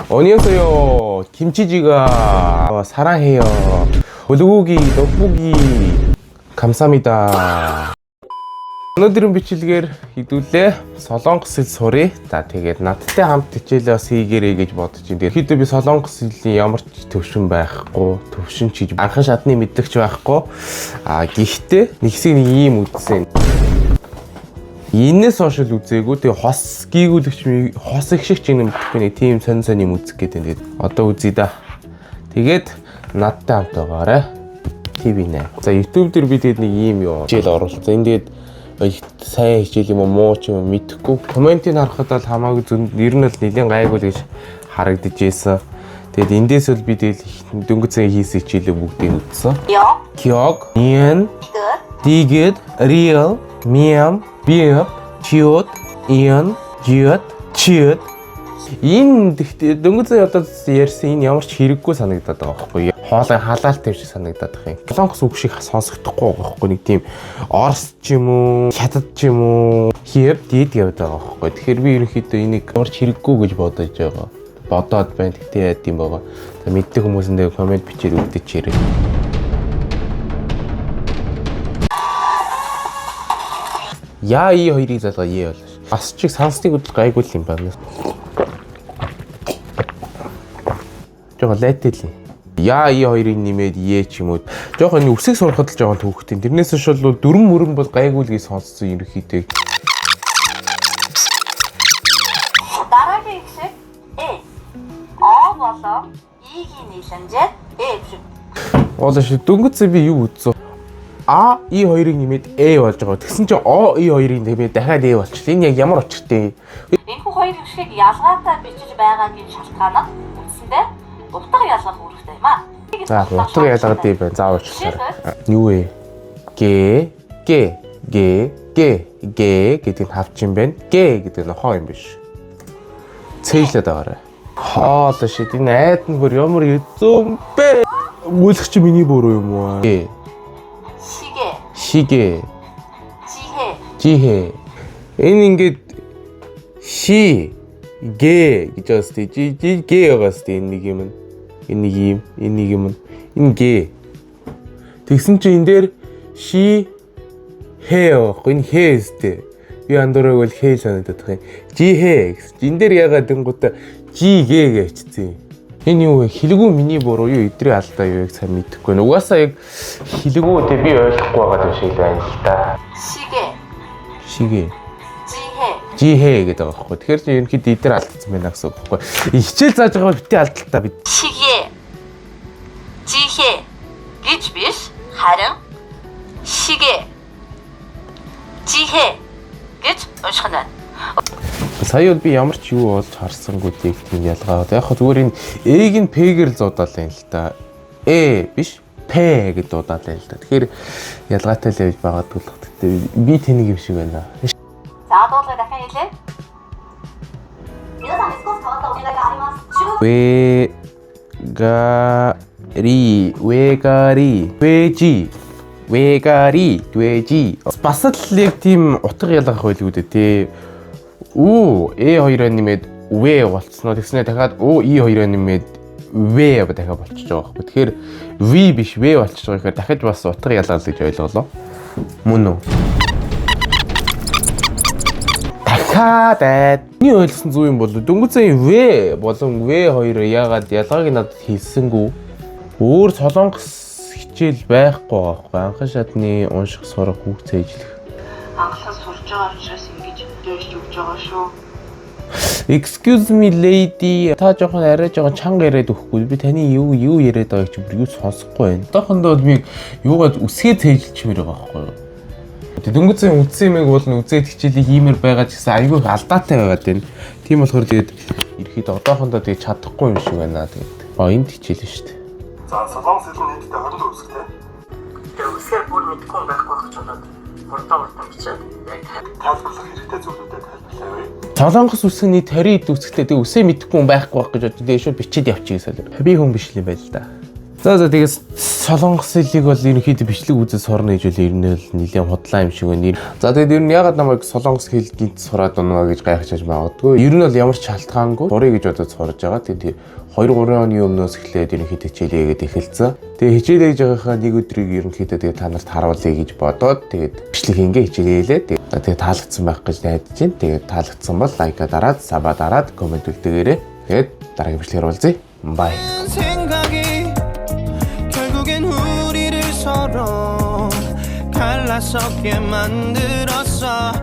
안녕하세요. 김치찌개가 사랑해요. 불고기, 떡볶이 감사합니다. өнөөдрийн бичлэгээр хэдүүлээ Солонгос хэл сурыг. За тэгээд надтай хамт хичээлээ бас хийгээрэй гэж бодож байна. Тэгэхэд би Солонгос хэлний ямар ч төвшин байхгүй, төвшин чиж анхан шатны мэдлэгч байхгүй. Гэхдээ нэг хэсэг ийм үзсэн. Инээс хойш л үзээгүй. Тэгээ хос гийгүүлэгч хос их шиг ч юм мэдхгүй нэг тийм сонь юм үзэх гээд байна. Одоо үзье да. Тэгээд надтай хамт байгаарай. TV нэ. За YouTube дээр би тэгээд нэг ийм юу хичээл оруулсан. Энд тэгээд сайн хичээл юм уу муу ч юм мэдэхгүй. Комментийг харахад л хамаагүй зөв ер нь л нэлийн гайгүй л гэж харагдаж байсан. Тэгээд эндээс л би тэгэл дөнгөцөө хийсэн хичээлээ бүгдийг үзсэн. Кёг, Ин, Дигэд, Реал, Миам, Биэп, Чиот, Ин, Жиот, Чиот. Энэ дөнгөцөө одоо ярьсан энэ ямар ч хэрэггүй санагдаад байгаа байхгүй юу? Хоолой халаалтай шиг санагдаад байгаа юм. Солонгос үг шиг сонсогдохгүй байгаа байхгүй нэг тийм Орос ч юм уу, Хятад ч юм уу хийв дид яваад байгаа байхгүй. Тэгэхээр би ерөнхийдөө энийг ямар ч хэрэггүй гэж бодож байгаа. Бодоод байна. Тэгтээ яа гэм байгаа. За мэддэг хүмүүсэндээ комент бичээд өгдөж чирээ. Яа и хоёрыг залгаа ээ бол. Бас чиг сансныг хөдөл гайгүй юм байна. Жохоо лайтэл. Яа и хоёрыг нэмээд е ч юм уу. Жохоо энэ үсэг сурахад л жоохон төвхтэй. Тэрнээс биш бол дөрөн мөрөн бол гайгүй л гэж сонссон ерөнхийдөө. Дараагийн хэсэг э. А болон И-гийн нийлэмжээр э биш. Оолоо шүү дөнгөцөө би юу үзсэн. А и хоёрыг нэмээд э болж байгаа. Тэгсэн чинь О и хоёрыг нэмээд дахиад э болчихлоо. Энэ яг ямар учиртай? Энэхүү хоёр хэсгийг ялгаатай бичиж байгаагийн шалтгаан нь үндсэндээ утга ялгах үүрэгтэй юм аа. За утга ялгаад юм байна. Заавал уучлаарай. Юу вэ? Г гэдэг нь хавч юм байна. Г гэдэг нь хоо юм биш. Цэйлээд байгаарай. Хоолоо шид энэ айд нь бүр ямар эзэн бэ? Мөлөгч миний буруу юм уу? Г. Шигэ. Жихэ. Энэ ингээд ши гэ гэж байна сте. Жи гэ байгаа сте энэ нэг юм. Энэ нэг юм. Энэ гэ. Тэгсэн чинь энэ дээр ши хэ явахгүй. Энэ хэ сте. Би андуураг бол хэ санагдаад байгаа юм. Жи хэ гэсэн. Энэ дээр ягаад тэнгуутаа жи гэ гэвчсэн. Энэ юу вэ? Хилэгүү миний буруу юу эдрийн алдаа юу яг сайн мэдэхгүй байна. Угаасаа яг хилэгүү тэ би ойлгохгүй байгаа юм шиг байна л да. Шигэ. Жихэ гэдэг байгаа байхгүй. Тэгэхээр чи ерөнхийдөө эдгээр алдсан байна гэсэн үг байхгүй. Хичээл зааж байгаа битээ алдалтаа бид. Жихэ гэж биш харин шигэ. Жихэ гэж унших нь. Сая бол би ямар ч юу болж харсангүй тийм ялгаа. Яг хөө зүгээр энэ Э-г нь П-гээр л зуудаал юм л да. Э биш П гэж дуудаал юм л да. Тэгэхээр ялгаатай л явж байгаа тул би тэнийг юм шиг байна. За дуулаа дахин хэлээ.皆さん少し変わったお願いがあります。Вегари. Бас л яг тийм утга ялгах байлгүй дээ тий. Оо Э2-оор нэмээд вэ болцсноо. Тэгснээр дахиад О И2-оор нэмээд вэ дахиад болчихж байгаа байхгүй. Тэгэхээр V биш вэ болчихж байгаа гэхээр дахиж бас утга ялгаал гэж ойлголоо. Мөн үү? Дахиад миний ойлгосон зүйл юм бол дөнгөцөө V болон V2 яагаад ялгааг надад хэлсэнгүй. Өөр солонгос хичээл байхгүй байхгүй. Анхан шатны унших сурах хүүхцээ ижлэх. Анхлаас сурж байгаа учраас ингэж дөөж өгч байгаа шүү. Excuse me lady. Та жоохон арай жоохон чанга яриад өгөхгүй. Би таны юу яриад байгааг чи бүр юу сонсохгүй байна. Одоохондоо би юугаад үсгээ цээжилчмээр байгаа байхгүй юу? Дөнгөцөө үдсэн юмэг бол үзээд хичээлийг хиймээр байгаа ч гэсэн айгүй алдаатай байгаад байна. Тийм болохоор тэгээд ерөөхдөө одоохондоо тэгээд чадахгүй юм шиг байна тэгээд. Энд хичээл шүү дээ. За солонгос хэлний нийтдээ 24 үсгтэй. Тэгээ үсгээр бүр мэдгүй байхгүй ч болоод хурдан бичээд тайлбарлах хэрэгтэй зүйлүүдэд тайлбарлая. Солонгос үсгийн нийт 20 үсгтэй тэгээд үсээ мэдхгүй байхгүй байх гэж бодож тэгээд шууд бичээд явчих гэсэн. Би хүн биш юм байл л да. За тэгээс солонгос хэлийг бол ерөнхийдөө бичлэг үзэж сурна гэж бол ер нь нэлээд худлаа юм шиг байна. За тэгээд ер нь ягаад намайг солонгос хэл гинт сураад унаа гэж гайхаж магадгүй. Ер нь бол ямар ч шалтгаангүй сурыг гэж бодож сурж байгаа. Тэгээд 2-3 оны өмнөөс эхлээд ерөнхийдөө хичээлээгээд эхэлсэн. Тэгээд хичээл хийж байгаахаа нэг өдрийг ерөнхийдөө тэгээд та нарт харуулъя гэж бодоод тэгээд бичлэг ингээ хичээлээ. Тэгээд таалагдсан байх гэж найдаж байна. Тэгээд таалагдсан бол лайка дараад, саба дараад, комент үлдээгээрэй. Тэгээд дараагийн бичлэгээр уулзъя. Бай. 결국엔 우리를 서로 갈라서게 만들었어.